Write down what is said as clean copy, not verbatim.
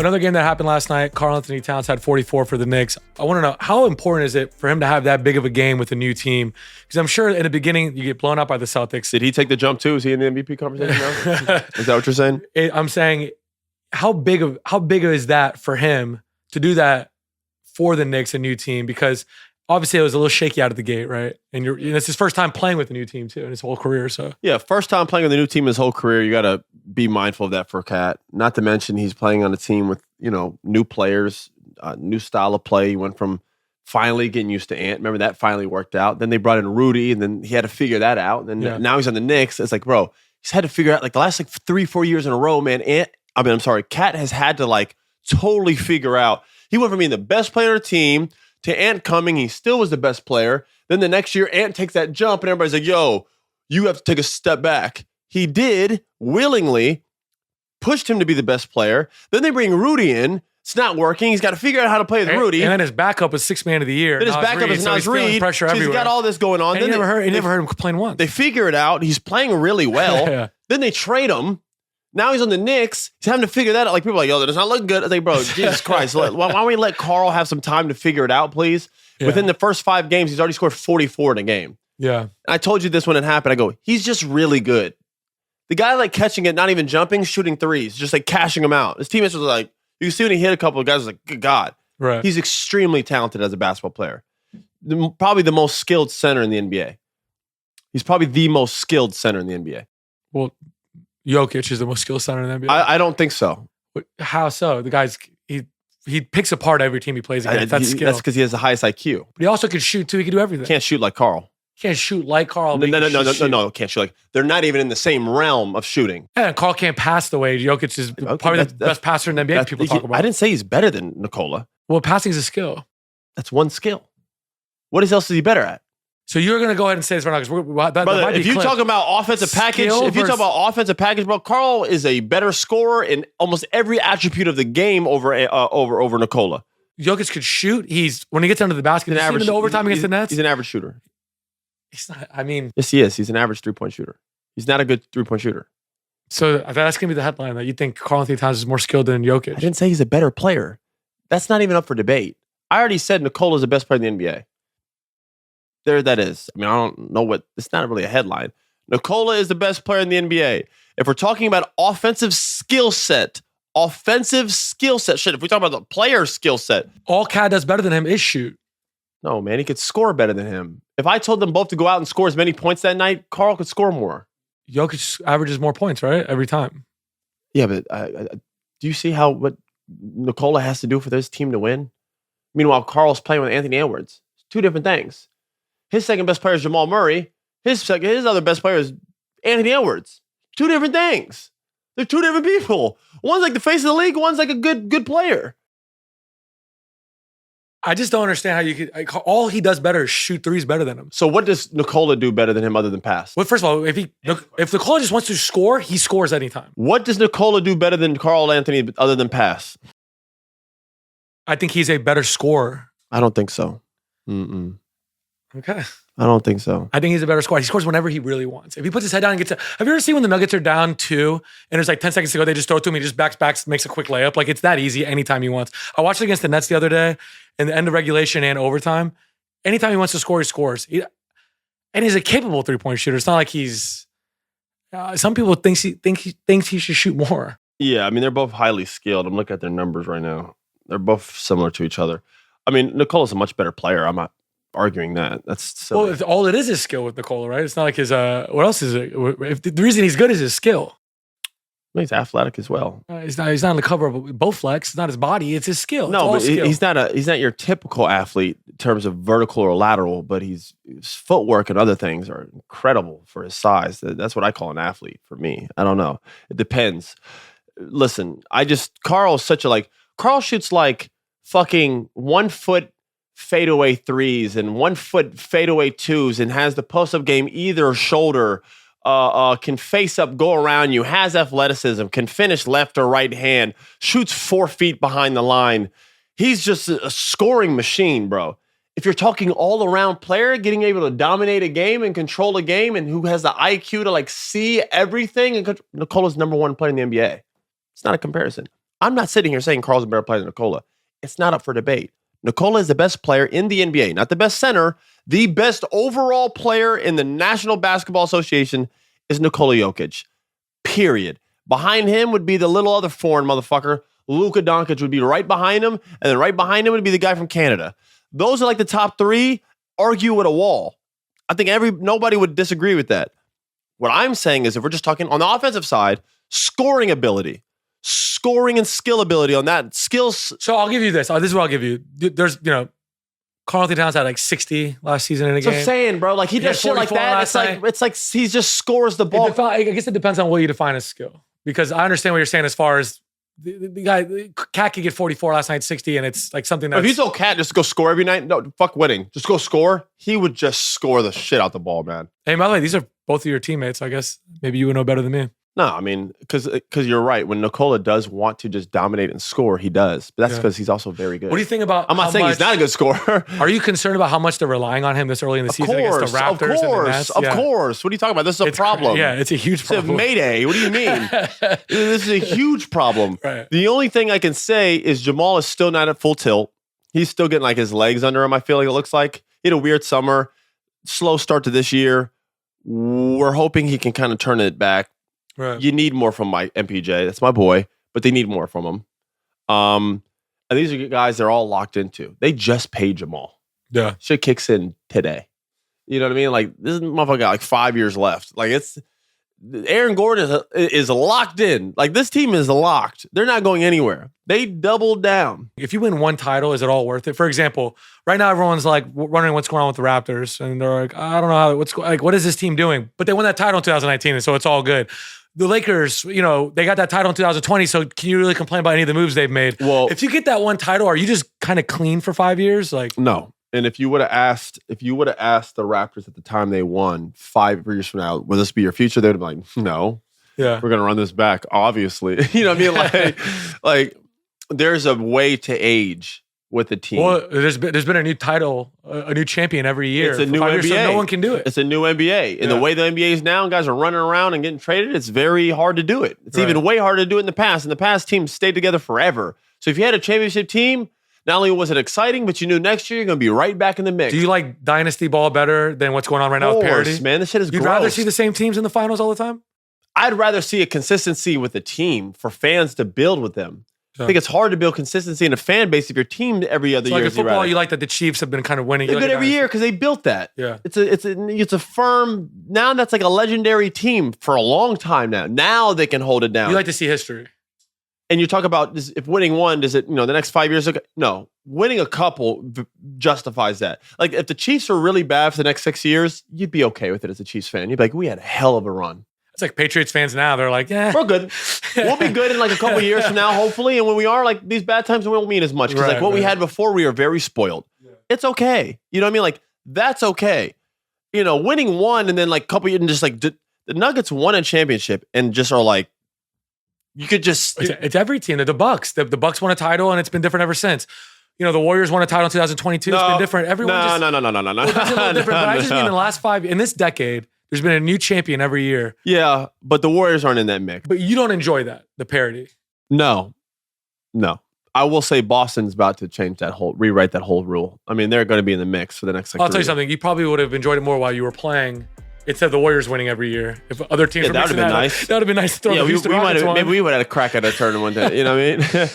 Another game that happened last night, Karl-Anthony Towns had 44 for the Knicks. I want to know, how important is it for him to have that big of a game with a new team? Because I'm sure in the beginning, you get blown out by the Celtics. Did he take the jump too? Is he in the MVP conversation now? Is that what you're saying? I'm saying, how big is that for him to do that for the Knicks, a new team? Because obviously it was a little shaky out of the gate, right? And it's his first time playing with a new team too in his whole career. So yeah, first time playing with a new team in his whole career. You got to be mindful of that for Cat. Not to mention he's playing on a team with new players, new style of play. He went from finally getting used to Ant. Remember that finally worked out. Then they brought in Rudy, and then he had to figure that out. And then now he's on the Knicks. It's like, bro, he's had to figure out the last 3-4 years in a row, man. Cat has had to totally figure out. He went from being the best player on the team to Ant coming. He still was the best player. Then the next year, Ant takes that jump, and everybody's like, yo, you have to take a step back. He did willingly, pushed him to be the best player. Then they bring Rudy in. It's not working. He's got to figure out how to play with Rudy. And then his backup was sixth man of the year. Then his backup is Naz Reid. Pressure so everywhere. He's got all this going on. And you never heard him complain once. They figure it out. He's playing really well. Yeah. Then they trade him. Now he's on the Knicks. He's having to figure that out. People are like, yo, that does not look good. I was like, bro, Jesus Christ. Why don't we let Karl have some time to figure it out, please? Yeah. Within the first 5 games, he's already scored 44 in a game. Yeah. And I told you this when it happened. I go, he's just really good. The guy catching it, not even jumping, shooting threes, just cashing them out. His teammates was like, you can see when he hit a couple of guys, was like, good God. Right. He's extremely talented as a basketball player. Probably the most skilled center in the NBA. He's probably the most skilled center in the NBA. Well, Jokic is the most skilled center in the NBA. I don't think so. How so? The guy's he picks apart every team he plays against. That's skill. That's because he has the highest IQ. But he also could shoot too. He could do everything. Can't shoot like Karl. Can't shoot like Karl. No, can't shoot they're not even in the same realm of shooting. And Karl can't pass the way Jokic is probably the best passer in the NBA. People talk about. I didn't say he's better than Nikola. Well, passing is a skill. That's one skill. What else is he better at? So you're going to go ahead and say this right now, because if you talk about offensive package, bro, Karl is a better scorer in almost every attribute of the game over Nikola. Jokic could shoot. When he gets under the basket, he's in the overtime against the Nets. He's an average shooter. He's not. I mean, yes, he is. He's an average 3-point shooter. He's not a good 3-point shooter. So that's going to be the headline, that you think Karl-Anthony Towns is more skilled than Jokic. I didn't say he's a better player. That's not even up for debate. I already said Nikola is the best player in the NBA. There that is. I mean, I don't know it's not really a headline. Nikola is the best player in the NBA. If we're talking about offensive skill set, shit, if we talk about the player skill set. All Cat does better than him is shoot. No, man, he could score better than him. If I told them both to go out and score as many points that night, Karl could score more. Jokic averages more points, right? Every time. Yeah, but do you see what Nikola has to do for this team to win? Meanwhile, Karl's playing with Anthony Edwards. It's 2 different things. His second best player is Jamal Murray. His other best player is Anthony Edwards. 2 different things. They're 2 different people. One's like the face of the league. One's like a good player. I just don't understand how you could. All he does better is shoot threes better than him. So what does Nikola do better than him other than pass? Well, first of all, if Nikola just wants to score, he scores anytime. What does Nikola do better than Karl-Anthony other than pass? I think he's a better scorer. I don't think so. Mm-mm. Okay. I don't think so. I think he's a better scorer. He scores whenever he really wants. If he puts his head down and gets it. Have you ever seen when the Nuggets are down 2 and there's 10 seconds to go, they just throw it to him, he just backs, makes a quick layup? It's that easy anytime he wants. I watched it against the Nets the other day in the end of regulation and overtime. Anytime he wants to score, he scores. And he's a capable 3-point shooter. It's not like he's... some people think he should shoot more. Yeah, I mean, they're both highly skilled. I'm looking at their numbers right now. They're both similar to each other. I mean, Nikola's a much better player. I'm not arguing that. That's silly. Well, all it is skill with Nikola, right? It's not like his what else is it? If the reason he's good is his skill. He's athletic as well. He's not on the cover of Bowflex. It's not his body; it's his skill. No, but he's not your typical athlete in terms of vertical or lateral. But his footwork and other things are incredible for his size. That's what I call an athlete for me. I don't know. It depends. Listen, Karl is such a Karl shoots fucking 1 foot fadeaway threes and 1 foot fadeaway 2s and has the post-up game either shoulder, can face up, go around you, has athleticism, can finish left or right hand, shoots 4 feet behind the line. He's just a scoring machine, bro. If you're talking all-around player, getting able to dominate a game and control a game and who has the IQ to see everything, and Nikola's number 1 player in the NBA. It's not a comparison. I'm not sitting here saying Karl's a better player than Nikola. It's not up for debate. Nikola is the best player in the NBA, not the best center. The best overall player in the National Basketball Association is Nikola Jokic. Period. Behind him would be the little other foreign motherfucker. Luka Doncic would be right behind him, and then right behind him would be the guy from Canada. Those are like the top three. Argue with a wall. I think nobody would disagree with that. What I'm saying is if we're just talking on the offensive side, scoring ability, scoring and skill ability on that skills. So I'll give you this. This is what I'll give you. There's, Karl-Anthony Towns had like 60 last season in a game. So I'm saying, bro, like he does shit like that. It's like he just scores the ball. I guess it depends on what you define as skill. Because I understand what you're saying as far as the guy, Cat could get 44 last night, 60, and it's like something that's... If he told Cat just go score every night, no, fuck winning. Just go score. He would just score the shit out the ball, man. Hey, by the way, these are both of your teammates. I guess maybe you would know better than me. No, I mean, because you're right. When Nikola does want to just dominate and score, he does. But that's because he's also very good. What do you think about... I'm not saying he's not a good scorer. Are you concerned about how much they're relying on him this early in the season against the Raptors and the Nets? Of course. What are you talking about? This is a problem. It's a huge problem. It's a mayday. What do you mean? This is a huge problem. Right. The only thing I can say is Jamal is still not at full tilt. He's still getting like his legs under him, I feel like it looks like. He had a weird summer. Slow start to this year. We're hoping he can kind of turn it back. Right. You need more from my MPJ. That's my boy, but they need more from him. And these are guys they're all locked into. They just paid Jamal. Yeah. Shit kicks in today. You know what I mean? Like this motherfucker got like 5 years left. Like Aaron Gordon is locked in. Like this team is locked. They're not going anywhere. They doubled down. If you win one title, is it all worth it? For example, right now everyone's like wondering what's going on with the Raptors, and they're like, I don't know what is this team doing? But they won that title in 2019, and so it's all good. The Lakers, they got that title in 2020. So can you really complain about any of the moves they've made? Well, if you get that one title, are you just kind of clean for 5 years? Like no. And if you would have asked the Raptors at the time they won 5 years from now, will this be your future? They'd have been like, no. Yeah, we're gonna run this back. Obviously, you know what I mean. Like there's a way to age with the team. Well, there's been a new title, a new champion every year. It's a new NBA. So no one can do it. It's a new NBA. And the way the NBA is now, guys are running around and getting traded. It's very hard to do it. It's even way harder to do it in the past. In the past, teams stayed together forever. So if you had a championship team, not only was it exciting, but you knew next year you're going to be right back in the mix. Do you like dynasty ball better than what's going on right now with parity? Man, this shit is gross. You'd rather see the same teams in the finals all the time? I'd rather see a consistency with the team for fans to build with them. I think it's hard to build consistency in a fan base if your team every other year. Like in football, you like that the Chiefs have been kind of winning. They're good every year because they built that. Yeah, it's a firm. Now that's like a legendary team for a long time now. Now they can hold it down. You like to see history. And you talk about if winning one, does it, the next 5 years? No, winning a couple justifies that. Like if the Chiefs were really bad for the next 6 years, you'd be okay with it as a Chiefs fan. You'd be like, we had a hell of a run. It's like Patriots fans now. They're like, yeah, we're good. We'll be good in like a couple of years from now, hopefully. And when we are, like these bad times won't mean as much. Because what we had before, we are very spoiled. Yeah. It's okay. You know what I mean? Like that's okay. Winning one and then like a couple years and just like the Nuggets won a championship and just are like, you could just... It's every team. The Bucks. The Bucks won a title and it's been different ever since. The Warriors won a title in 2022. It's been different. Everyone no. Well, it's a little different, but I just mean in the last 5 in this decade, there's been a new champion every year. Yeah, but the Warriors aren't in that mix. But you don't enjoy that, the parity. No. I will say Boston's about to rewrite that whole rule. I mean, they're going to be in the mix for the next. I'll tell you something. You probably would have enjoyed it more while you were playing. Instead of the Warriors winning every year, if other teams were that would have been nice. That would have been nice to throw. Yeah, maybe we would have had a crack at a tournament one day. You know what I mean?